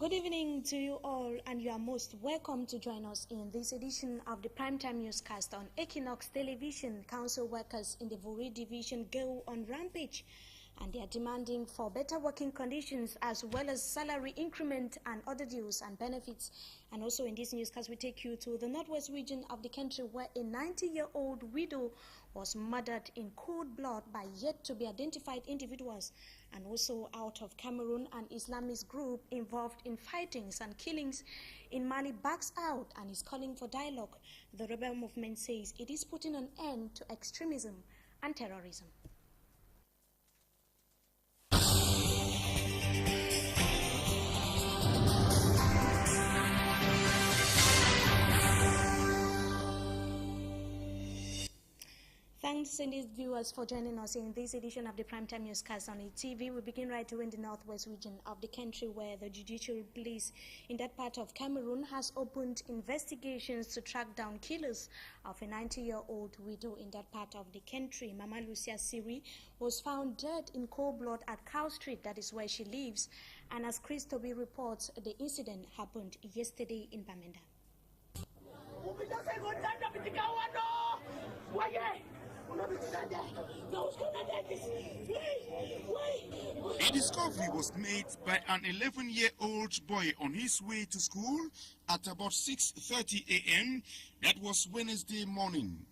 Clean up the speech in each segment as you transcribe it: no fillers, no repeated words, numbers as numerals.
Good evening to you all, and you are most welcome to join us in this edition of the Primetime Newscast on Equinox Television. Council workers in the Vuri division go on rampage, and they are demanding for better working conditions as well as salary increment and other dues and benefits. And also in this newscast, we take you to the northwest region of the country where a 90-year-old widow was murdered in cold blood by yet-to-be-identified individuals. And also out of Cameroon, an Islamist group involved in fightings and killings in Mali backs out and is calling for dialogue. The rebel movement says it is putting an end to extremism and terrorism. Thanks indeed, viewers, for joining us in this edition of the Primetime Newscast on ETV. We begin right away in the northwest region of the country where the judicial police in that part of Cameroon has opened investigations to track down killers of a 90-year-old widow in that part of the country. Mama Lucia Siri was found dead in cold blood at Cow Street, that is where she lives. And as Chris Toby reports, the incident happened yesterday in Bamenda. A discovery was made by an 11-year-old boy on his way to school at about 6:30 a.m. That was Wednesday morning.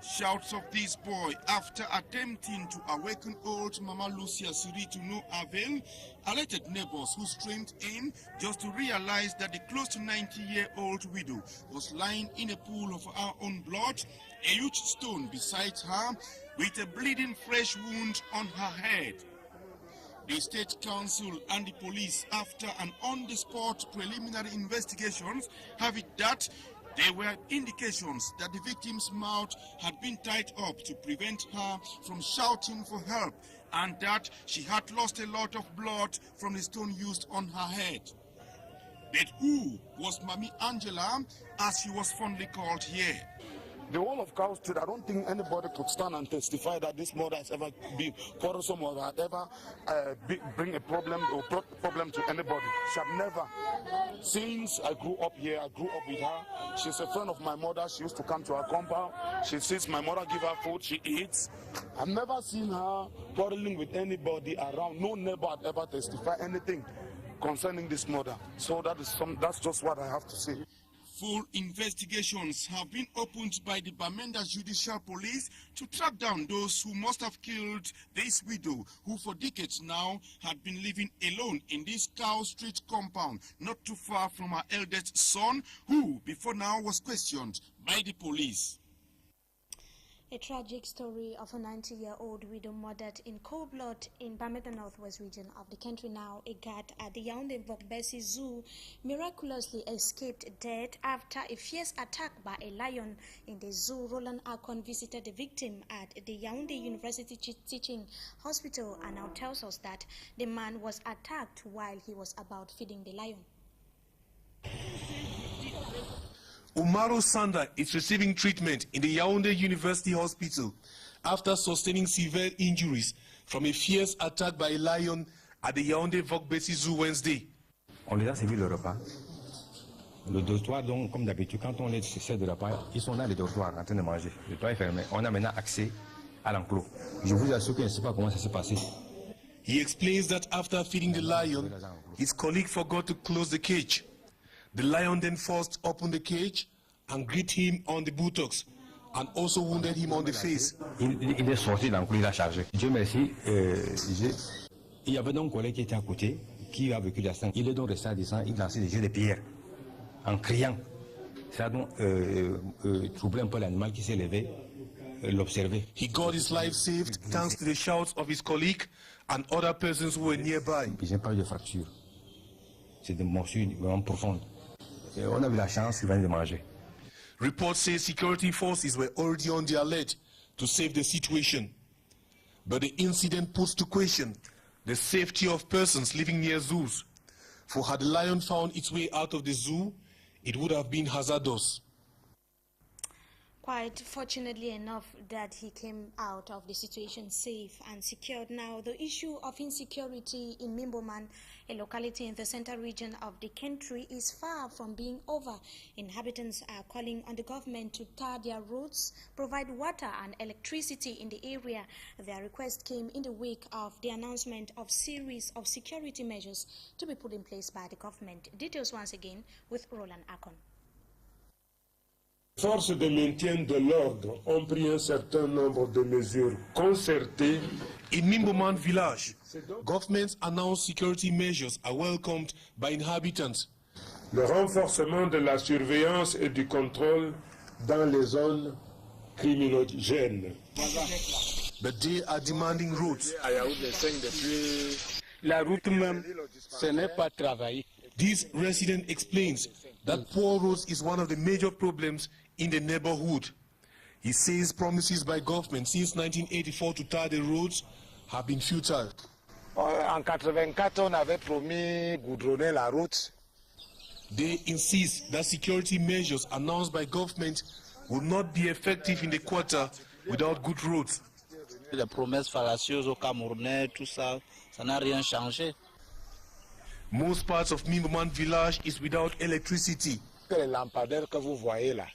Shouts of this boy after attempting to awaken old Mama Lucia Siri to no avail alerted neighbors who streamed in just to realize that the close to 90-year-old widow was lying in a pool of her own blood, a huge stone beside her with a bleeding fresh wound on her head. The State Council and the police, after an on-the-spot preliminary investigations, have it that there were indications that the victim's mouth had been tied up to prevent her from shouting for help, and that she had lost a lot of blood from the stone used on her head. But who was Mami Angela, as she was fondly called here? The whole of Cow Street, I don't think anybody could stand and testify that this mother has ever been quarrelsome or had ever bring a problem or brought problem to anybody. She had never. Since I grew up here, I grew up with her. She's a friend of my mother. She used to come to our compound. She sees my mother give her food, she eats. I've never seen her quarreling with anybody around. No neighbor had ever testified anything concerning this mother. So that's just what I have to say. Full investigations have been opened by the Bamenda Judicial Police to track down those who must have killed this widow, who for decades now had been living alone in this Cow Street compound, not too far from her eldest son, who before now was questioned by the police. A tragic story of a 90-year-old widow murdered in cold blood in Bamenda northwest region of the country. Now, a guard at the Yaoundé Vogbesi Zoo miraculously escaped death after a fierce attack by a lion in the zoo. Roland Akon visited the victim at the Yaoundé University Teaching Hospital and now tells us that the man was attacked while he was about feeding the lion. Umaru Sanda is receiving treatment in the Yaoundé University Hospital after sustaining severe injuries from a fierce attack by a lion at the Yaoundé Vogbesi Zoo Wednesday. On les a servi le repas. Le dortoir, donc, comme d'habitude, quand on les sert de repas, ils sont dans le dortoir en train de manger. Le toit est fermé. On a maintenant accès à l'enclos. Je vous assure que je ne sais pas comment ça s'est passé. He explains that after feeding the lion, his colleague forgot to close the cage. The lion then forced open the cage and gripped him on the buttocks and also wounded him on the face. Il est sorti de l'enclos, il a chargé. Dieu merci, il y avait donc un collègue qui était à côté, qui a vécu la scène. Il est donc resté à distance, il lançait des jets de pierre en criant. Ça a donc troublé un peu l'animal qui s'est levé, l'observer. He got his life saved thanks to the shouts of his colleague and other persons who were nearby. Il n'y a pas eu de fracture. C'est des morsures vraiment profondes. Et on a eu la chance, il venait de manger. Reports say security forces were already on the alert to save the situation. But the incident puts to question the safety of persons living near zoos. For had the lion found its way out of the zoo, it would have been hazardous. Quite fortunately enough that he came out of the situation safe and secured. Now, the issue of insecurity in Mimboman, a locality in the central region of the country, is far from being over. Inhabitants are calling on the government to tar their roads, provide water and electricity in the area. Their request came in the wake of the announcement of series of security measures to be put in place by the government. Details once again with Roland Akon. Forces de maintien de l'ordre ont pris un certain nombre de mesures concertées. In Mimboman village, government's announced security measures are welcomed by inhabitants. Le renforcement de la surveillance et du contrôle dans les zones criminogènes. But they are demanding roads. La route même, ce n'est pas travailler. This resident explains that poor roads is one of the major problems in the neighborhood. He says promises by government since 1984 to tar the roads have been futile. En 84, on avait promis goudronner la route. They insist that security measures announced by government will not be effective in the quarter without good roads. Les promesses fallacieuses aux Camerounais, tout ça, ça n'a rien changé. Most parts of Mimboman village is without electricity. Les lampadaires que vous voyez là,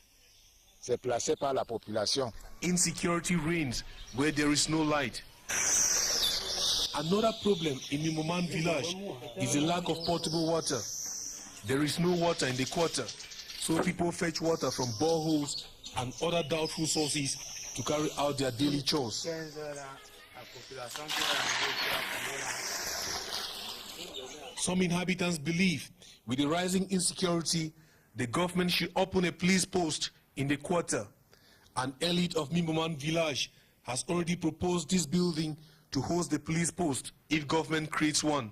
c'est placé par la population. Insecurity reigns where there is no light. Another problem in Mimboman village is the lack of potable water. There is no water in the quarter, so people fetch water from boreholes and other doubtful sources to carry out their daily chores. Some inhabitants believe with the rising insecurity, the government should open a police post in the quarter. An elite of Mimboman village has already proposed this building to host the police post if government creates one.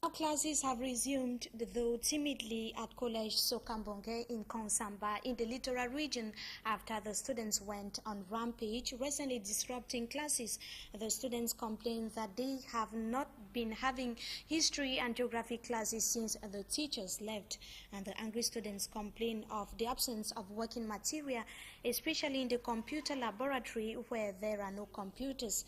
Now classes have resumed, though timidly, at College Sokambonge in Konsamba in the littoral region after the students went on rampage, recently disrupting classes. The students complained that they have not been having history and geography classes since the teachers left, and the angry students complain of the absence of working material, especially in the computer laboratory where there are no computers.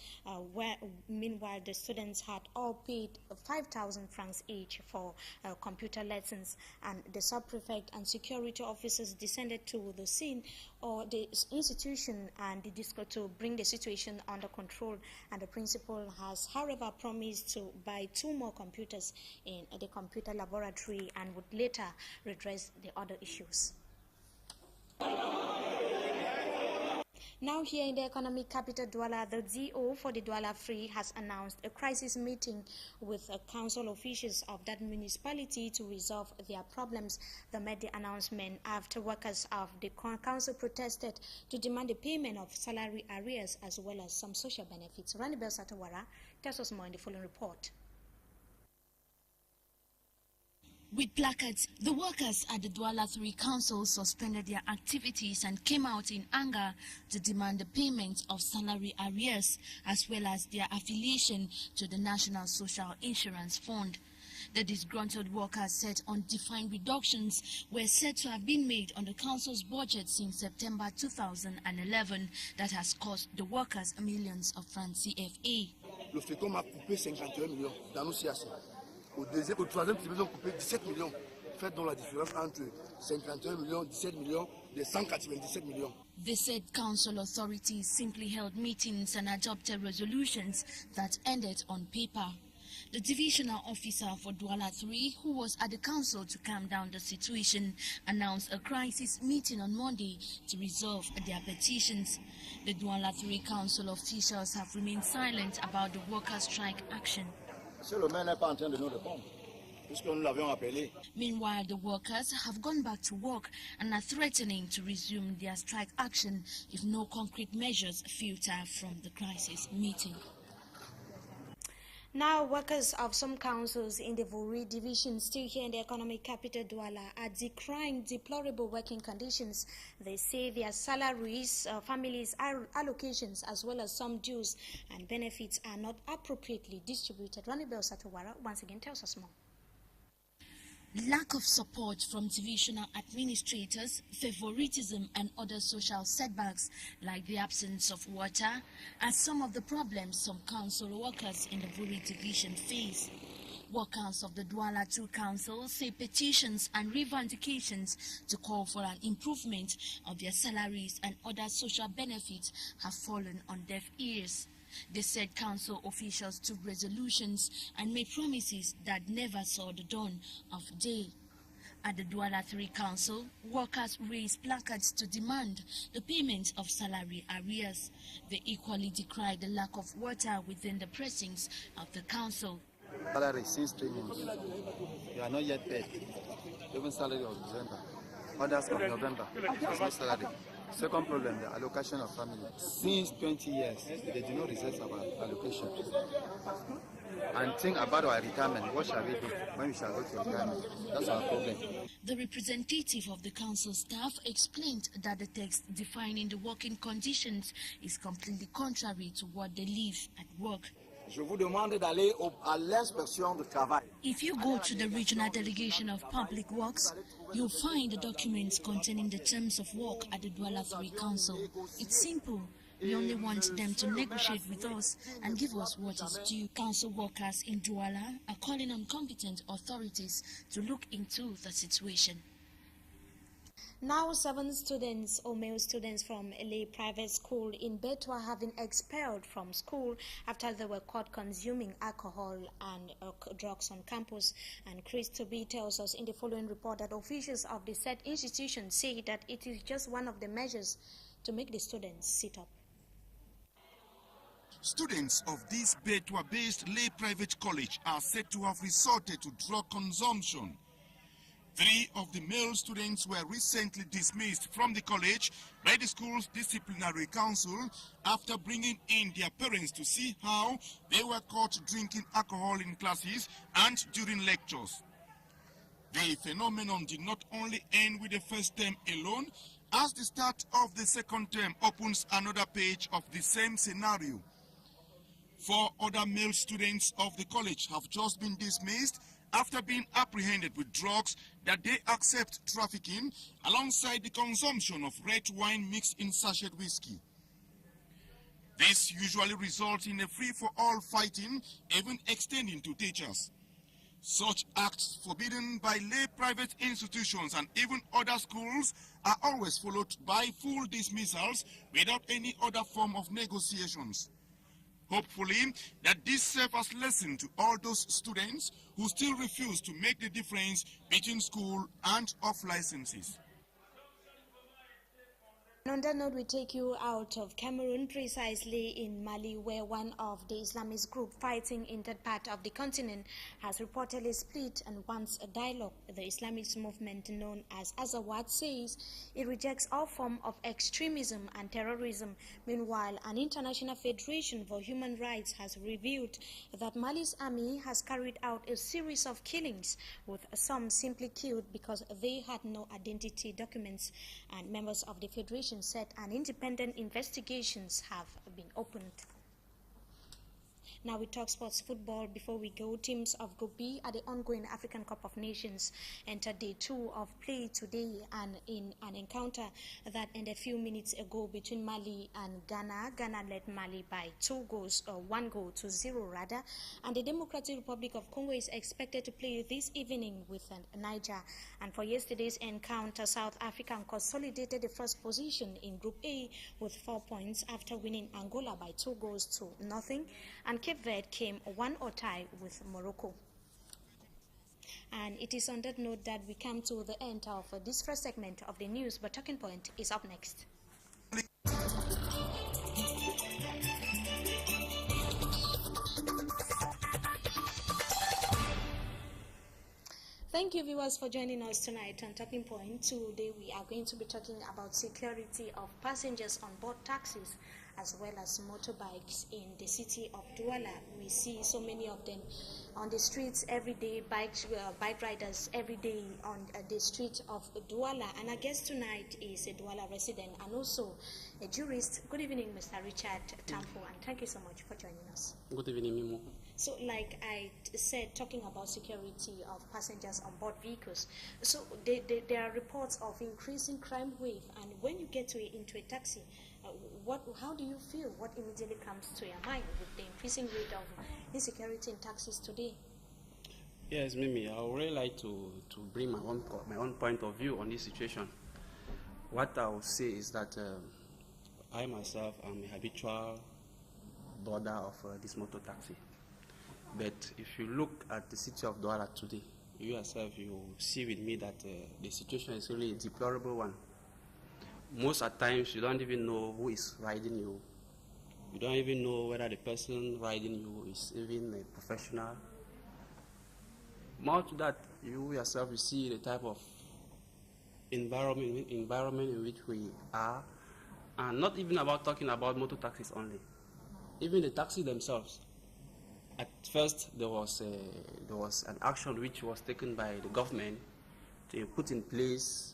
Meanwhile, the students had all paid 5,000 francs each for computer lessons, and the sub-prefect and security officers descended to the scene or the institution and the disco to bring the situation under control, and the principal has however promised to buy 2 more computers in the computer laboratory and would later redress the other issues. Now here in the economic capital Douala, the DO for the Douala Free has announced a crisis meeting with council officials of that municipality to resolve their problems. They made the announcement after workers of the council protested to demand the payment of salary arrears as well as some social benefits. Ranibel Satawara tells us more in the following report. With placards, the workers at the Douala 3 Council suspended their activities and came out in anger to demand the payment of salary arrears as well as their affiliation to the National Social Insurance Fund. The disgruntled workers said undefined reductions were said to have been made on the council's budget since September 2011 that has cost the workers millions of francs CFA. Le FECOM a coupé 51 millions dans nos CAC. Au troisième trimestre, ils ont coupé 17 millions. Faites donc la différence entre 51 millions, 17 millions, des 197 millions. They said council authorities simply held meetings and adopted resolutions that ended on paper. The divisional officer for Douala 3, who was at the council to calm down the situation, announced a crisis meeting on Monday to resolve their petitions. The Douala 3 council officials have remained silent about the workers' strike action. Meanwhile, the workers have gone back to work and are threatening to resume their strike action if no concrete measures filter from the crisis meeting. Now, workers of some councils in the Vuri division, still here in the economic capital Douala, are decrying deplorable working conditions. They say their salaries, families' allocations, as well as some dues and benefits are not appropriately distributed. Ranibel Satawara once again tells us more. Lack of support from divisional administrators, favoritism and other social setbacks like the absence of water are some of the problems some council workers in the Vuri division face. Workers of the Douala 2 Council say petitions and revendications to call for an improvement of their salaries and other social benefits have fallen on deaf ears. They said council officials took resolutions and made promises that never saw the dawn of day. At the Douala 3 Council, workers raised placards to demand the payment of salary arrears. They equally decried the lack of water within the precincts of the council. Salary since 3 months. You are not yet paid. Even salary of December. Others of November. There's no salary. Second problem, the allocation of family. Since 20 years, they do not receive our allocation. And think about our retirement. What shall we do when we shall go to retirement? That's our problem. The representative of the council staff explained that the text defining the working conditions is completely contrary to what they live at work. Je vous demande d'aller à l'inspection du travail. If you go to the regional delegation of public works, you'll find the documents containing the terms of work at the Douala 3 Council. It's simple. We only want them to negotiate with us and give us what is due. Council workers in Douala are calling on competent authorities to look into the situation. Now, 7 students or male students from a private school in Betwa have been expelled from school after they were caught consuming alcohol and drugs on campus. And Chris Toby tells us in the following report that officials of the said institution say that it is just one of the measures to make the students sit up. Students of this Betwa-based lay private college are said to have resorted to drug consumption. 3 of the male students were recently dismissed from the college by the school's disciplinary council after bringing in their parents to see how they were caught drinking alcohol in classes and during lectures. The phenomenon did not only end with the first term alone, as the start of the second term opens another page of the same scenario. 4 other male students of the college have just been dismissed after being apprehended with drugs that they accept trafficking alongside the consumption of red wine mixed in sachet whiskey. This usually results in a free-for-all fighting, even extending to teachers. Such acts forbidden by lay private institutions and even other schools are always followed by full dismissals without any other form of negotiations. Hopefully, that this serves as a lesson to all those students who still refuse to make the difference between school and off licenses. On that note, we take you out of Cameroon, precisely in Mali, where one of the Islamist group fighting in that part of the continent has reportedly split and wants a dialogue. The Islamist movement known as Azawad says it rejects all forms of extremism and terrorism. Meanwhile, an international federation for human rights has revealed that Mali's army has carried out a series of killings, with some simply killed because they had no identity documents, and members of the federation said an independent investigations have been opened. Now we talk sports football. Before we go, teams of Group B at the ongoing African Cup of Nations entered day 2 of play today, and in an encounter that ended a few minutes ago between Mali and Ghana. Ghana led Mali by 1 goal to 0 rather, and the Democratic Republic of Congo is expected to play this evening with Niger. And for yesterday's encounter, South Africa consolidated the first position in Group A with 4 points after winning Angola by 2-0, and Cape Verde came 1-1 tie with Morocco. And it is on that note that we come to the end of this first segment of the news, but Talking Point is up next. Thank you, viewers, for joining us tonight on Talking Point. Today we are going to be talking about security of passengers on board taxis as well as motorbikes in the city of Douala. We see so many of them on the streets every day, bike riders every day on the street of Douala. And our guest tonight is a Douala resident and also a jurist. Good evening, Mr. Richard Tampo, and thank you so much for joining us. Good evening, Mimo. So, like I said, talking about security of passengers on board vehicles, so there are reports of increasing crime wave, and when you get into a taxi, how do you feel? What immediately comes to your mind with the increasing rate of insecurity in taxis today? Yes, Mimi, I would really like to bring my own point of view on this situation. What I would say is that I myself am a habitual boarder of this motor taxi. But if you look at the city of Douala today, you yourself, you see with me that the situation is really a deplorable one. Most at times, you don't even know who is riding you. You don't even know whether the person riding you is even a professional. More to that, you yourself, you see the type of environment in which we are, and not even about talking about motor taxis only. Even the taxis themselves. At first, there was an action which was taken by the government to put in place,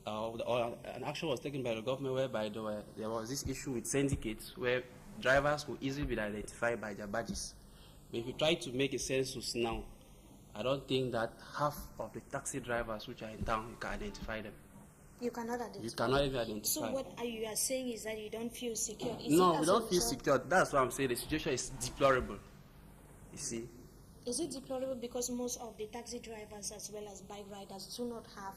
or an action was taken by the government whereby there was this issue with syndicates where drivers could easily be identified by their badges. But if you try to make a census now, I don't think that half of the taxi drivers which are in town, you can identify them. You cannot identify. You cannot even identify. So what you are saying is that you don't feel secure? No, we don't feel secure. That's why I'm saying the situation is deplorable. You see? Is it deplorable because most of the taxi drivers as well as bike riders do not have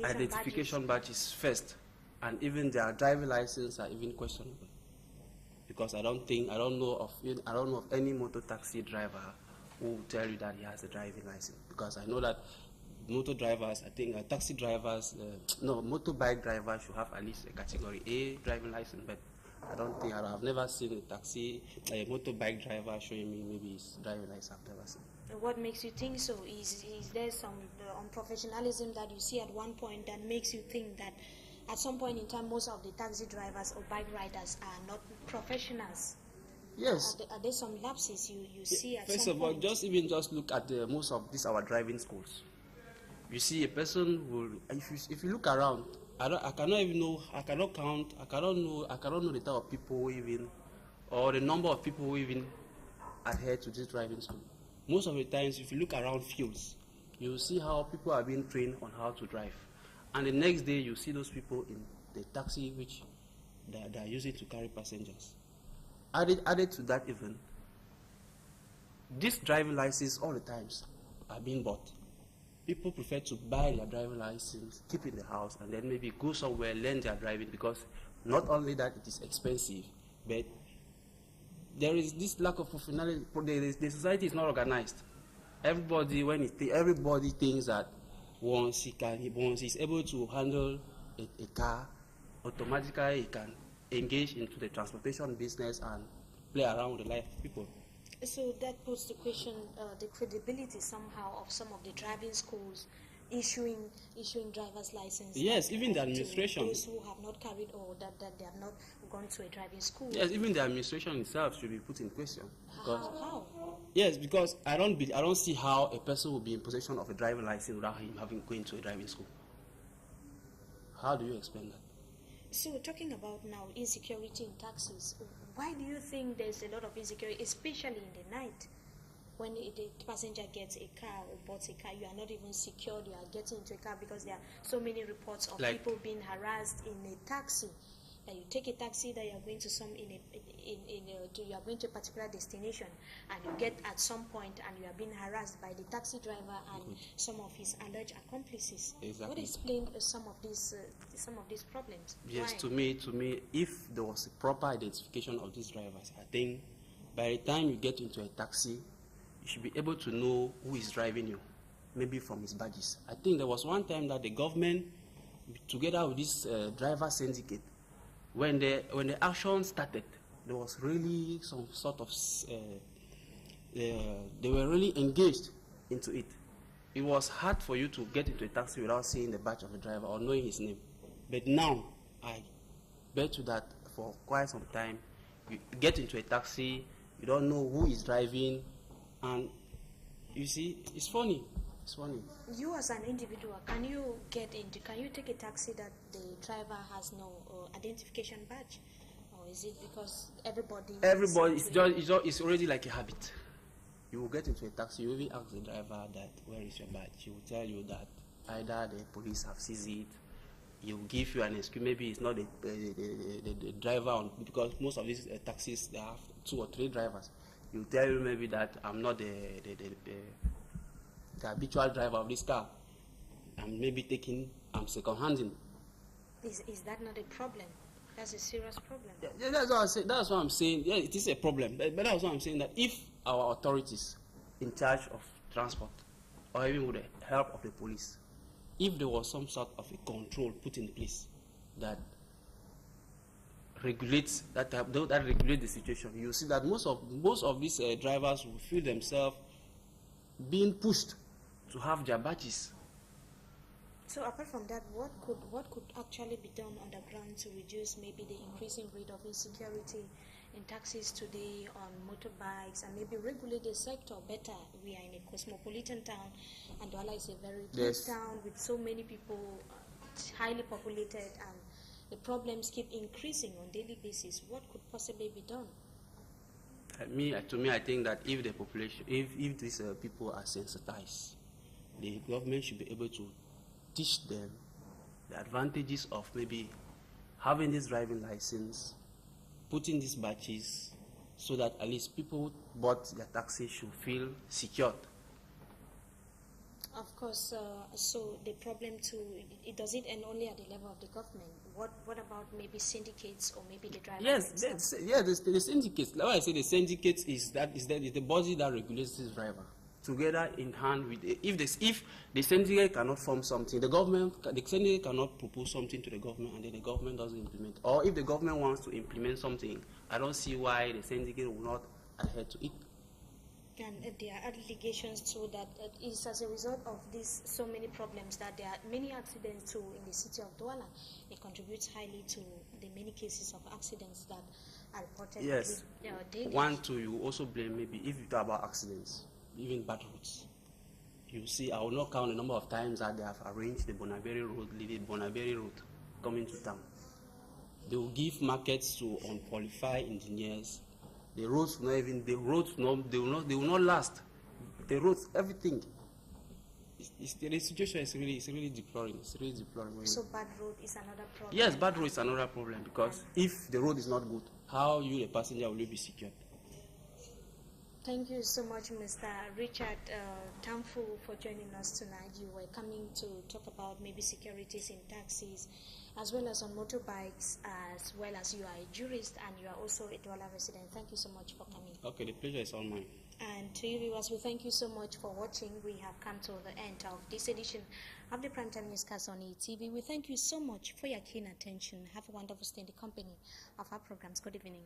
identification badges first, and even their driving license are even questionable. Because I don't know of any motor taxi driver who will tell you that he has a driving license. Because I know that motor drivers, I think taxi drivers, motorbike drivers should have at least a category A driving license, but I've never seen a motorbike driver showing me maybe his driving license. I've never seen. What makes you think so? Is there some unprofessionalism that you see at one point that makes you think that at some point in time most of the taxi drivers or bike riders are not professionals? Yes. Are there some lapses you see at First some of all, point? just look at most of our driving schools. You see a person will, if you look around, I cannot know the type of people even, or the number of people who even adhere to this driving school. Most of the times, if you look around fields, you see how people are being trained on how to drive. And the next day, you see those people in the taxi which they are using to carry passengers. Added to that even, this driving license all the times are being bought. People prefer to buy their driving license, keep it in the house, and then maybe go somewhere, learn their driving, because not only that it is expensive, but there is this lack of professionalism. The society is not organized. Everybody thinks that once he's able to handle a car, automatically he can engage into the transportation business and play around with the life of people. So that puts the question, the credibility somehow of some of the driving schools issuing driver's license. Yes, even the administration. Those who have not carried or that they have not gone to a driving school. Yes, even the administration itself should be put in question. How? Yes, because I don't see how a person will be in possession of a driving license without him going to a driving school. How do you explain that? So talking about now insecurity in taxis, why do you think there's a lot of insecurity, especially in the night? When the passenger gets a car or bought a car, you are not even secured. You are getting into a car because there are so many reports of people being harassed in a taxi. That you take a taxi that you are going to you are going to a particular destination, and you get at some point and you are being harassed by the taxi driver and some of his alleged accomplices. Exactly. What explains some of these problems? Yes, Why? to me, if there was a proper identification of these drivers, I think by the time you get into a taxi, you should be able to know who is driving you, maybe from his badges. I think there was one time that the government, together with this driver syndicate, when the action started, there was really some sort of they were really engaged into it. It was hard for you to get into a taxi without seeing the badge of the driver or knowing his name. But now, I bet you that for quite some time, you get into a taxi, you don't know who is driving, and you see, it's funny. It's funny. You as an individual, can you take a taxi that the driver has no identification badge? Or is it because everybody it's already like a habit? You will get into a taxi, you will ask the driver that, where is your badge? He will tell you that either the police have seized it, he will give you an excuse, maybe it's not the driver, because most of these taxis, they have 2 or 3 drivers. He will tell you maybe that I'm not the habitual driver of this car. I'm maybe second-handing. Is that not a problem? That's a serious problem. Yeah, that's what I say. That's what I'm saying. Yeah, it is a problem. But that's what I'm saying, that if our authorities in charge of transport, or even with the help of the police, if there was some sort of a control put in place that regulates that regulate the situation, you see that most of these drivers will feel themselves being pushed to have their badges. So apart from that, what could actually be done on the ground to reduce maybe the increasing rate of insecurity in taxis today, on motorbikes, and maybe regulate the sector better? We are in a cosmopolitan town, and Douala is a very big town with so many people, highly populated, and the problems keep increasing on a daily basis. What could possibly be done? To me, I think that if the population, if these people are sensitized, the government should be able to teach them the advantages of maybe having this driving license, putting these badges, so that at least people who bought their taxi should feel secured. Of course, so the problem too, does it end only at the level of the government? What about maybe syndicates or maybe the drivers? Yes, the syndicates. Like I say, the syndicates is the body that regulates this driver. Together in hand with if the syndicate cannot form something, the syndicate cannot propose something to the government, and then the government doesn't implement. Or if the government wants to implement something, I don't see why the syndicate will not adhere to it. And there are allegations too that it is as a result of these so many problems that there are many accidents too in the city of Douala. It contributes highly to the many cases of accidents that are reported. Yes. Daily. One, two, you also blame maybe if you talk about accidents, even bad roads. You see, I will not count the number of times that they have arranged the Bonaberi Road, leaving Bonaberi Road, coming to town. They will give markets to unqualified engineers. The roads will not last. The roads, everything. The situation is really deploring. It's really deploring. So bad road is another problem. Yes, bad road is another problem, because if the road is not good, how you, the passenger, will you be secured? Thank you so much, Mr. Richard Tamfu, for joining us tonight. You were coming to talk about maybe securities in taxis, as well as on motorbikes, as well as you are a jurist and you are also a Douala resident. Thank you so much for coming. Okay, the pleasure is all mine. And to you viewers, we thank you so much for watching. We have come to the end of this edition of the Primetime Newscast on ETV. We thank you so much for your keen attention. Have a wonderful stay in the company of our programs. Good evening.